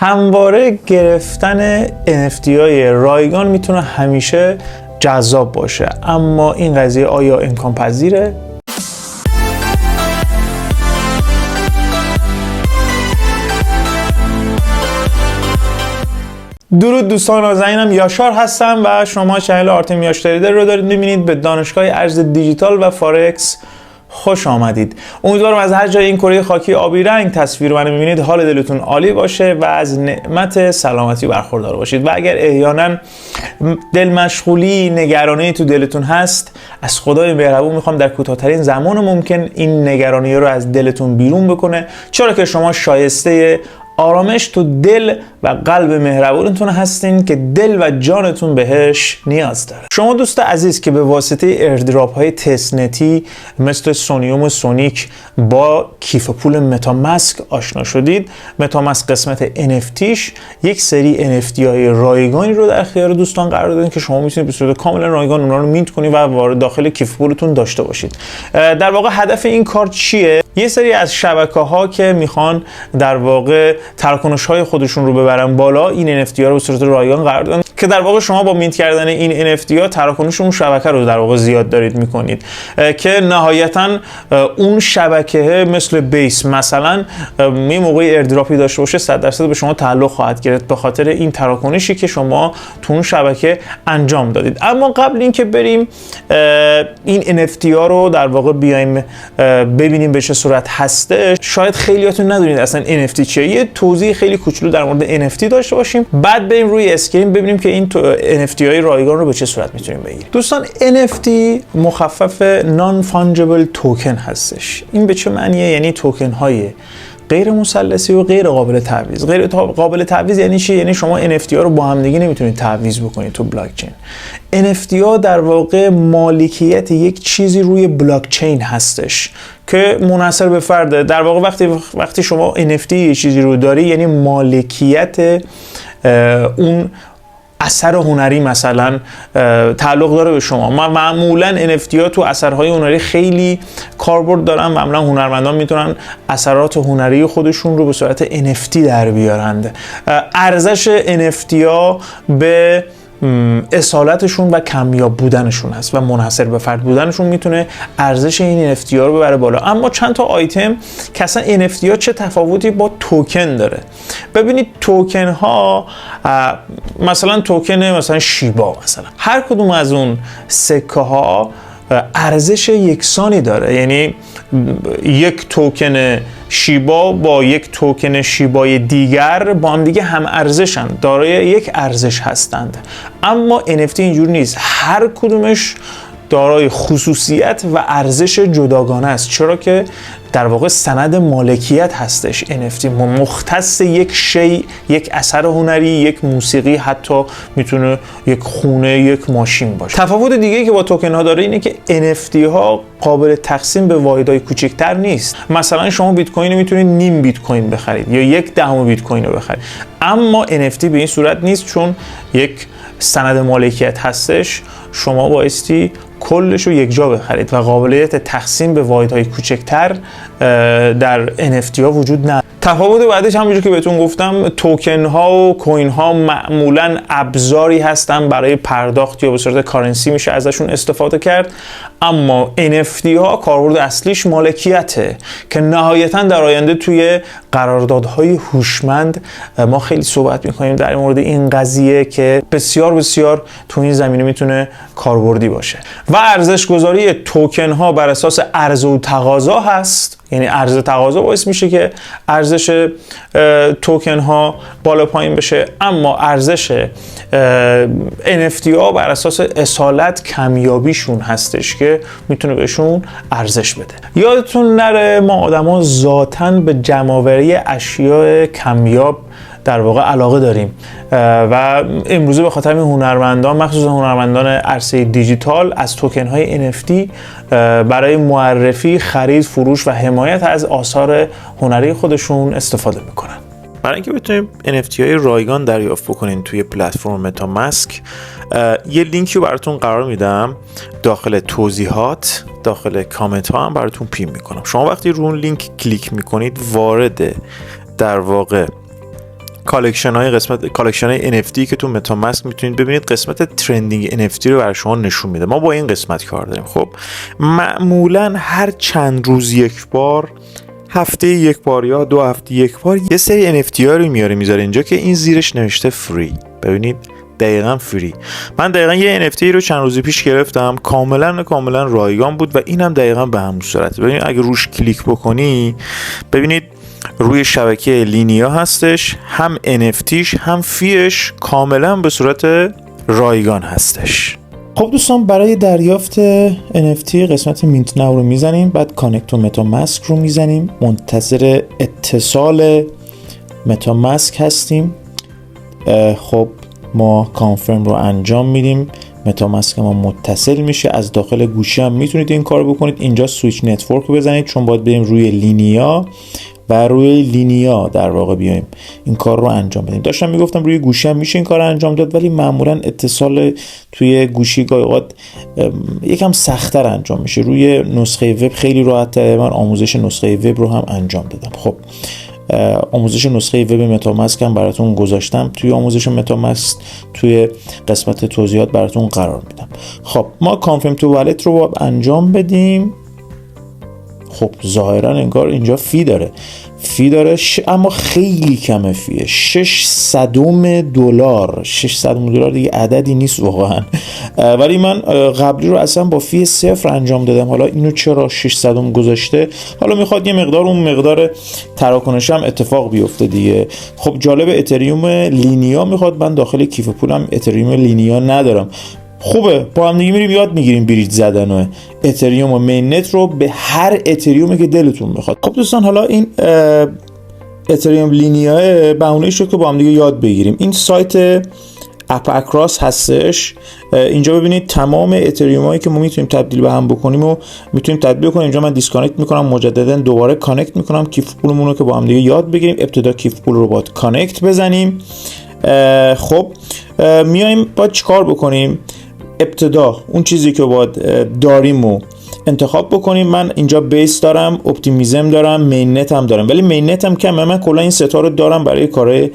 همواره گرفتن NFT های رایگان میتونه همیشه جذاب باشه، اما این قضیه آیا امکان پذیره؟ درود دوستان نازنینم، یاشار هستم و شما چنل آرتم یاش تریدر رو دارید میبینید. به دانشگاه ارز دیجیتال و فارکس خوش آمدید. امیدوارم از هر جای این کره خاکی آبی رنگ تصویر منو میبینید حال دلتون عالی باشه و از نعمت سلامتی برخوردار باشید. و اگر احیانا دل مشغولی، نگرانی تو دلتون هست، از خدای مهربون میخوام در کوتاه‌ترین زمان ممکن این نگرانی رو از دلتون بیرون بکنه، چرا که شما شایسته آرامش تو دل و قلب مهربونتون هستین که دل و جانتون بهش نیاز داره. شما دوست عزیز که به واسطه ایردراپ های تستنتی مثل سونیوم و سونیک با کیف پول متاماسک آشنا شدید، متاماسک قسمت NFTش یک سری NFT های رایگانی رو در اختیار دوستان قرار دادن که شما میتونید به صورت کاملا رایگان اونها رو مینت کنید و وارد داخل کیف پولتون داشته باشید. در واقع هدف این کار چیه؟ یه سری از شبکه‌ها که میخوان در واقع تراکنش‌های خودشون رو ببرن بالا، این NFT ها رو به صورت رایگان قرار دادن که در واقع شما با مینت کردن این NFT ها تراکنش اون شبکه رو در واقع زیاد دارید میکنید که نهایتاً اون شبکه مثل بیس مثلا می موقع ایردراپی داشته باشه 100% به شما تعلق خواهد گرفت به خاطر این تراکنشی که شما تو اون شبکه انجام دادید. اما قبل اینکه بریم این NFT ها رو در واقع بیایم ببینیم به چه صورت هسته، شاید خیلیاتون ندونید اصلا NFT چیه. یه توضیح خیلی کوچولو در مورد NFT داشته باشیم، بعد بریم روی اسکرین ببینیم که این NFT های رایگان رو به چه صورت میتونیم بگیریم. دوستان NFT مخفف Non-Fungible Token هستش. این به چه معنیه؟ یعنی توکن های غیر مثلثی و غیر قابل تعویض. غیر قابل تعویض یعنی چی؟ یعنی شما NFT ها رو با هم دیگه نمیتونید تعویض بکنید تو بلاک چین. NFT ها در واقع مالکیت یک چیزی روی بلاک چین هستش که منحصر به فرده. در واقع وقتی شما NFT یه چیزی رو داری یعنی مالکیت اون اثر هنری مثلا تعلق داره به شما. معمولا NFT ها تو اثرهای هنری خیلی کاربرد دارن. معمولا هنرمندان میتونن اثرات هنری خودشون رو به صورت NFT در بیارند. ارزش NFT ها به اصالتشون و کمیاب بودنشون هست و منحصر به فرد بودنشون میتونه ارزش این NFT ها رو ببره بالا. اما چند تا آیتم که اصلا NFT ها چه تفاوتی با توکن داره. ببینید توکن ها مثلا توکن مثلا شیبا، مثلا هر کدوم از اون سکه ها ارزش یکسانی داره. یعنی یک توکن شیبا با یک توکن شیبای دیگر با هم دیگه هم ارزشن، دارای یک ارزش هستند. اما NFT اینجور نیست، هر کدومش دارای خصوصیت و ارزش جداگانه است، چرا که در واقع سند مالکیت هستش. NFT مختص یک شی، یک اثر هنری، یک موسیقی، حتی میتونه یک خونه، یک ماشین باشه. تفاوت دیگه‌ای که با توکن ها داره اینه که NFT ها قابل تقسیم به واحدهای کوچکتر نیست. مثلا شما بیت کوین رو میتونید نیم بیت کوین بخرید یا 1/10 بیت کوین رو بخرید، اما NFT به این صورت نیست. چون یک سند مالکیت هستش، شما بایستی کلش رو یک جا بخرید و قابلیت تقسیم به واحدهای کوچکتر در NFT ها وجود نداره. تفاوت بعدش همونجوری که بهتون گفتم، توکن ها و کوین ها معمولا ابزاری هستن برای پرداخت یا به صورت کارنسی میشه ازشون استفاده کرد. اما NFT ها کاربرد اصلیش مالکیته که نهایتا در آینده توی قراردادهای هوشمند ما خیلی صحبت میکنیم در مورد این قضیه که بسیار بسیار تو این زمینه میتونه کاربردی باشه. و ارزش گذاری توکن ها بر اساس عرضه و تقاضا هست. یعنی عرضه تقاضا باعث میشه که ارزش توکن ها بالا پایین بشه، اما ارزش NFT ها بر اساس اصالت کمیابیشون هستش که میتونه بهشون ارزش بده. یادتون نره ما آدما ذاتاً به جمع‌آوری اشیاء کمیاب در واقع علاقه داریم و امروزه به خاطر هنرمندان، مخصوصا هنرمندان عرصه دیجیتال، از توکن های NFT برای معرفی، خرید، فروش و حمایت از آثار هنری خودشون استفاده میکنن. برای اینکه بتونیم NFT های رایگان دریافت بکنین توی پلتفرم متاماسک، یه لینکی رو براتون قرار میدم داخل توضیحات، داخل کامنت ها هم براتون پین میکنم. شما وقتی رو اون لینک کلیک میکنید وارد در واقع کالکشن های قسمت کالکشن های NFT که تو متاماسک میتونید ببینید قسمت ترندینگ NFT رو برای شما نشون میده. ما با این قسمت کار داریم. خب معمولا هر چند روز یک بار، هفته یک بار یا 2 هفته یک بار یه سری NFT ها رو میذاره اینجا که این زیرش نوشته فری. ببینید دقیقاً فری. من دقیقاً یه NFT رو چند روز پیش گرفتم، کاملا رایگان بود و اینم دقیقاً به همون صورت. ببینید اگه روش کلیک بکنی ببینید روی شبکه لینیا هستش، هم NFTش هم فیش کاملا به صورت رایگان هستش. خب دوستان برای دریافت NFT قسمت مینت ناو رو میزنیم، بعد کانکت تو متاماسک رو میزنیم، منتظر اتصال متاماسک هستیم. خب ما کانفرم رو انجام میدیم، متاماسک ما متصل میشه. از داخل گوشی هم میتونید این کار بکنید. اینجا سویچ نتورک رو بزنید چون باید بریم روی لینیا و روی لینیا در واقع بیایم این کار رو انجام بدیم. داشتم میگفتم روی گوشی هم میشه این کار رو انجام داد، ولی معمولا اتصال توی گوشی گاهی اوقات یکم سخت‌تر انجام میشه. روی نسخه وب خیلی راحت‌تره. من آموزش نسخه وب رو هم انجام دادم. خب آموزش نسخه وب متاماسک هم براتون گذاشتم توی آموزش متاماسک، توی قسمت توضیحات براتون قرار میدم. خب ما کانفرم تو والت رو باید انجام بدیم. خب ظاهرا انگار اینجا فی داره اما خیلی کمه فیه. $600 $600 دیگه عددی نیست واقعا، ولی من قبلی رو اصلا با فی 0 انجام دادم. حالا اینو چرا 600 گذاشته؟ حالا میخواد یه مقدار اون مقدار تراکنش هم اتفاق بیفته دیگه. خب جالب اتریوم لینیا میخواد، من داخل کیف پولم اتریوم لینیا ندارم. خوبه با هم دیگه میریم یاد میگیریم بریج زدن و اتریوم و میننت رو به هر اتریومی که دلتون بخواد. خب دوستان حالا این اتریوم لینیا بهونه شد که با هم دیگه یاد بگیریم. این سایت اپ اکراس هستش. اینجا ببینید تمام اتریوم هایی که ما میتونیم تبدیل به هم بکنیم و میتونیم تبدیل کنیم. اینجا من دیسکانکت میکنم، مجددا دوباره کانکت میکنم کیف پولمون رو که با هم دیگه یاد بگیریم. ابتدا کیف پول رو باید کانکت بزنیم. خب میایم باید چیکار بکنیم؟ ابتدا اون چیزی که باید داریم و انتخاب بکنیم. من اینجا بیس دارم، اپتیمیزم دارم، میننت هم دارم، ولی میننت هم کمه. من کلا این ستا رو دارم برای کارهای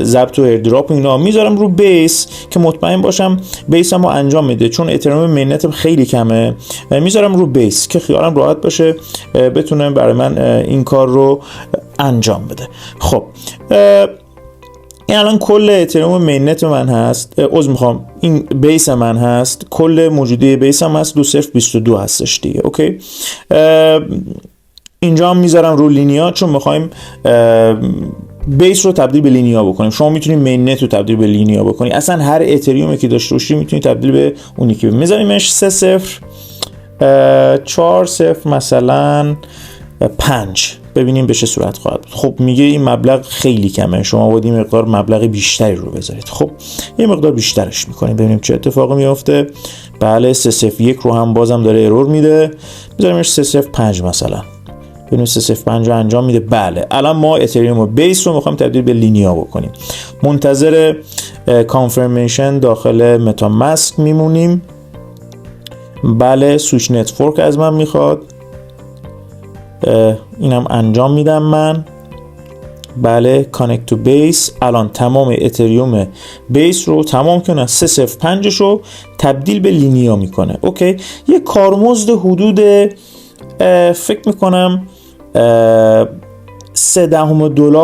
ضبط و ایردراپ اینا. میذارم رو بیس که مطمئن باشم بیسم رو انجام میده، چون اتریوم میننتم خیلی کمه. میذارم رو بیس که خیالم راحت باشه بتونه برای من این کار رو انجام بده. خب این الان کل اتریوم میننت من هست، این بیس من هست، کل موجودی بیس هم هست 2022 هستش دیگه. اوکی اینجا هم میذارم رو لینیا چون میخوایم بیس رو تبدیل به لینیا بکنیم. شما میتونید میننت رو تبدیل به لینیا بکنید. اصلا هر اتریومی که داشته باشید میتونید تبدیل به اون یکی میذاریمش 3 0 4 0 مثلا 5. ببینیم به چه صورت خواهد. خب میگه این مبلغ خیلی کمه، شما باید این مقدار مبلغ بیشتری رو بذارید. خب یه مقدار بیشترش میکنیم ببینیم چه اتفاقی میفته. بله 301 رو هم بازم داره ارور میده، میذاریمش 305 مثلا. ببینیم 305 رو انجام میده. بله الان ما اتریوم و بیس رو میخوایم تبدیل به لینیا بکنیم. منتظر کانفرمیشن داخل متاماسک میمونیم. بله سویچ نتورک از من میخواد، اینم انجام میدم من. بله کانکت تو بیس. الان تمام اتریوم بیس رو تمام کنه 305 رو تبدیل به لینیا میکنه. اوکی یه کارمزد حدود فکر میکنم $0.3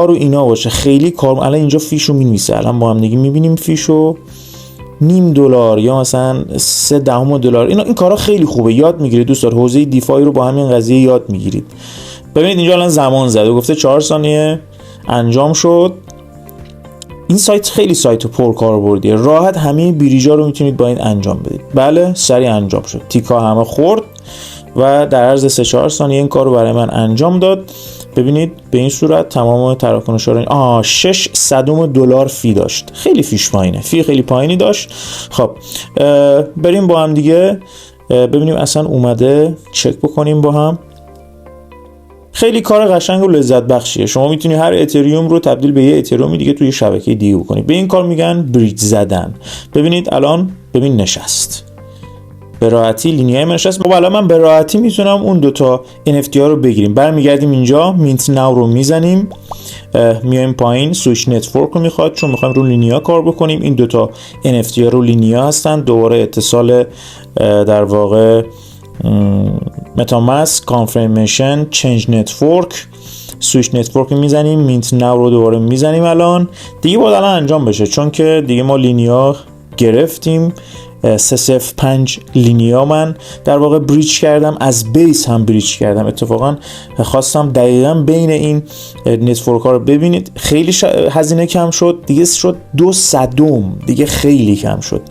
رو اینا باشه. خیلی کار. الان اینجا فیش رو مینویسه، الان با هم دیگه میبینیم فیشو $0.5 یا مثلا $0.3. این کارا خیلی خوبه، یاد میگیرید دوستان. حوزه دیفای رو با همین قضیه یاد میگیرید. ببینید اینجا الان زمان زده گفته 4 ثانیه انجام شد. این سایت خیلی سایت پرکاربردیه، راحت همه بریجا رو میتونید با این انجام بدید. بله سریع انجام شد، تیکا همه خورد و در عرض 3-4 ثانیه این کار رو برای من انجام داد. ببینید به این صورت تمام تراکنش ها رو $600 فی داشت. خیلی فیش پایینه، فی خیلی پایینی داشت. خب بریم با هم دیگه ببینیم اصلا اومده، چک بکنیم با هم. خیلی کار قشنگ و لذت بخشیه. شما میتونی هر اتریوم رو تبدیل به یه اتریوم دیگه توی شبکه دیگه بکنی. به این کار میگن بریج زدن. ببینید الان ببین نشست. به راحتی لینیای من نشست. خب الان من به راحتی میتونم اون دوتا NFT ها رو بگیریم. برمیگردیم اینجا مینت ناو رو میزنیم، میایم پایین سویچ نتورک رو میخواد، چون میخوایم رو لینیا کار بکنیم. این دوتا NFT ها رو لینیا هستن، دوباره اتصال در واقع متاماسک، کانفرمیشن، چنج نتورک، سویچ نتورک میزنیم، مینت ناو رو دوباره میزنیم. الان دیگه باید الان انجام بشه، چون که دیگه ما لینیا گرفتیم. 305 لینیا من در واقع بریچ کردم، از بیس هم بریچ کردم. اتفاقا خواستم دقیقا بین این نتورک ها رو ببینید. خیلی هزینه کم شد، دیگه شد 200، دیگه خیلی کم شد.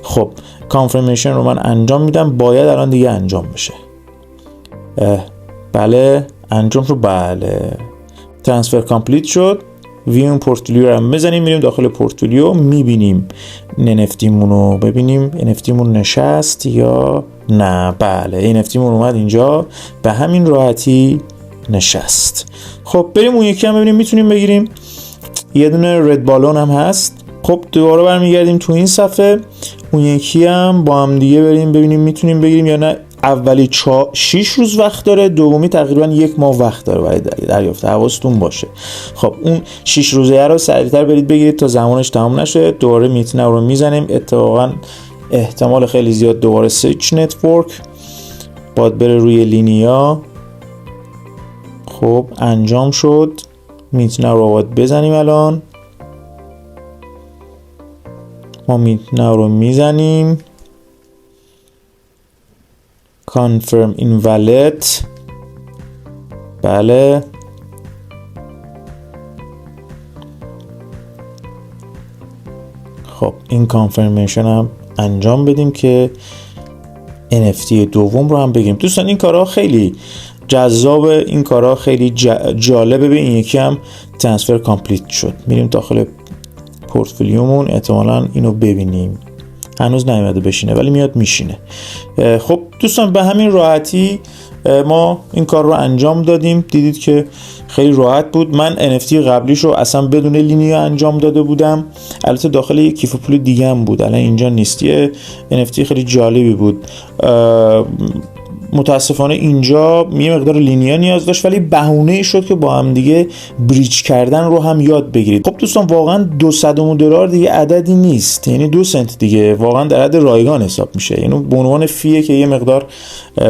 خب کانفرمیشن رو من انجام میدم، باید الان دیگه انجام بشه. بله انجام شد، بله ترانسفر کامپلیت شد. ویو پورتفولیو رو میزنیم، میریم داخل پورتفولیو، میبینیم NFT مونو، ببینیم NFT مون نشست یا نه. بله NFT مون اومد اینجا، به همین راحتی نشست. خب بریم اون یکی هم ببینیم میتونیم بگیریم. یه دونه رد بالون هم هست. خب دوباره برمیگردیم تو این صفحه، اون یکی هم با هم دیگه بریم ببینیم میتونیم بگیریم یا نه. اولی 6 روز وقت داره، دومی تقریبا 1 ماه وقت داره برای دریافت. حواستون باشه. خب اون 6 روزه رو سریعتر برید بگیرید تا زمانش تمام نشه. دوباره میت ناو رو میزنیم، اتفاقا احتمال خیلی زیاد دوباره سویچ نتورک باید بره روی لینیا. خب انجام شد، میت ناو رو باید بزنیم. الان ما میت ناو رو میزنیم، confirm invalid. بله خب این کانفرمیشن هم انجام بدیم که NFT دوم رو هم بگیریم. دوستان این کارها خیلی جذابه، این کارها خیلی جالبه. به این یکی هم ترانسفر کامپلیت شد. میریم داخل پورتفولیومون، احتمالاً اینو ببینیم. هنوز نیومده بشینه ولی میاد میشینه. خب دوستان به همین راحتی ما این کار رو انجام دادیم. دیدید که خیلی راحت بود. من NFT قبلیش رو اصلا بدون لینیا انجام داده بودم، البته داخل یک کیف پول دیگه هم بود، الان اینجا نیست. یه NFT خیلی جالبی بود. متاسفانه اینجا یه مقدار لینیا نیاز داشت، ولی بهونه شد که با هم دیگه بریچ کردن رو هم یاد بگیرید. خب دوستان واقعا $200 دیگه عددی نیست، یعنی 2 سنت دیگه واقعا در حد رایگان حساب میشه. یعنی به عنوان فیه که یه مقدار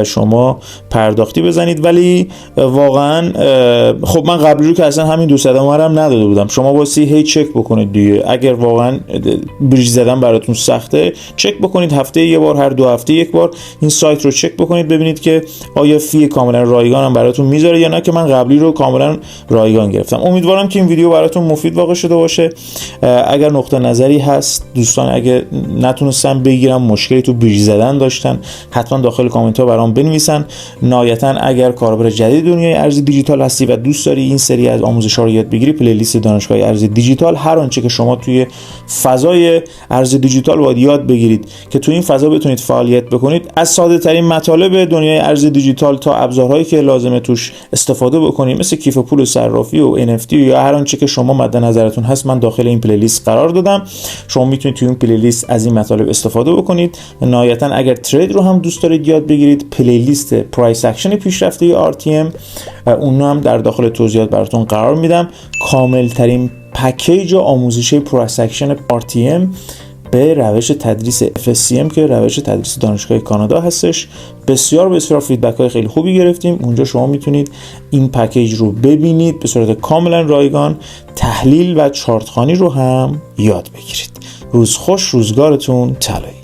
شما پرداختی بزنید، ولی واقعا خب من قبلی رو که اصلا همین 200 هم نداده بودم. شما واسه هی چک بکنید دیگه، اگر واقعا بریج زدن براتون سخته چک بکنید، هفته یه بار، هر 2 هفته یک بار این سایت رو چک بکنید ببینید که آیا فی کاملا رایگان هم براتون میذاره یا نه، که من قبلی رو کاملا رایگان گرفتم. امیدوارم که این ویدیو براتون مفید واقع شده باشه. اگر نقطه نظری هست دوستان، اگه نتونستم بگیرم، مشکلی تو بریج زدن داشتن، حتما داخل کامنت ها برام بنویسن. نهایتا اگر کاربر جدید دنیای ارز دیجیتال هستی و دوست داری این سری از آموزش‌ها رو یاد بگیری، پلیلیست دانشگاه ارز دیجیتال هر آنچه که شما توی فضای ارز دیجیتال باید یاد بگیرید که توی این فضا بتونید فعالیت بکنید، از ساده ترین مطالب دنیای ارز دیجیتال تا ابزارهایی که لازمه توش استفاده بکنید، مثل کیف پول صرافی و NFT یا هر آنچه که شما مد نظرتون هست، من داخل این پلیلیست قرار دادم. شما میتونید توی این پلیلیست از این مطالب استفاده بکنید. نهایتا اگر ترید رو هم دوست دارید یاد بگیرید، پلیلیست پرایس اکشن پیشرفته RTM اون هم در داخل توضیحات براتون قرار میدم. کامل ترین پکیج آموزشی پرایس اکشن RTM به روش تدریس FSCM که روش تدریس دانشگاه کانادا هستش. بسیار فیدبک های خیلی خوبی گرفتیم. اونجا شما میتونید این پکیج رو ببینید به صورت کاملا رایگان، تحلیل و چارت خوانی رو هم یاد بگیرید. روز خوش، روزگارتون طلایی.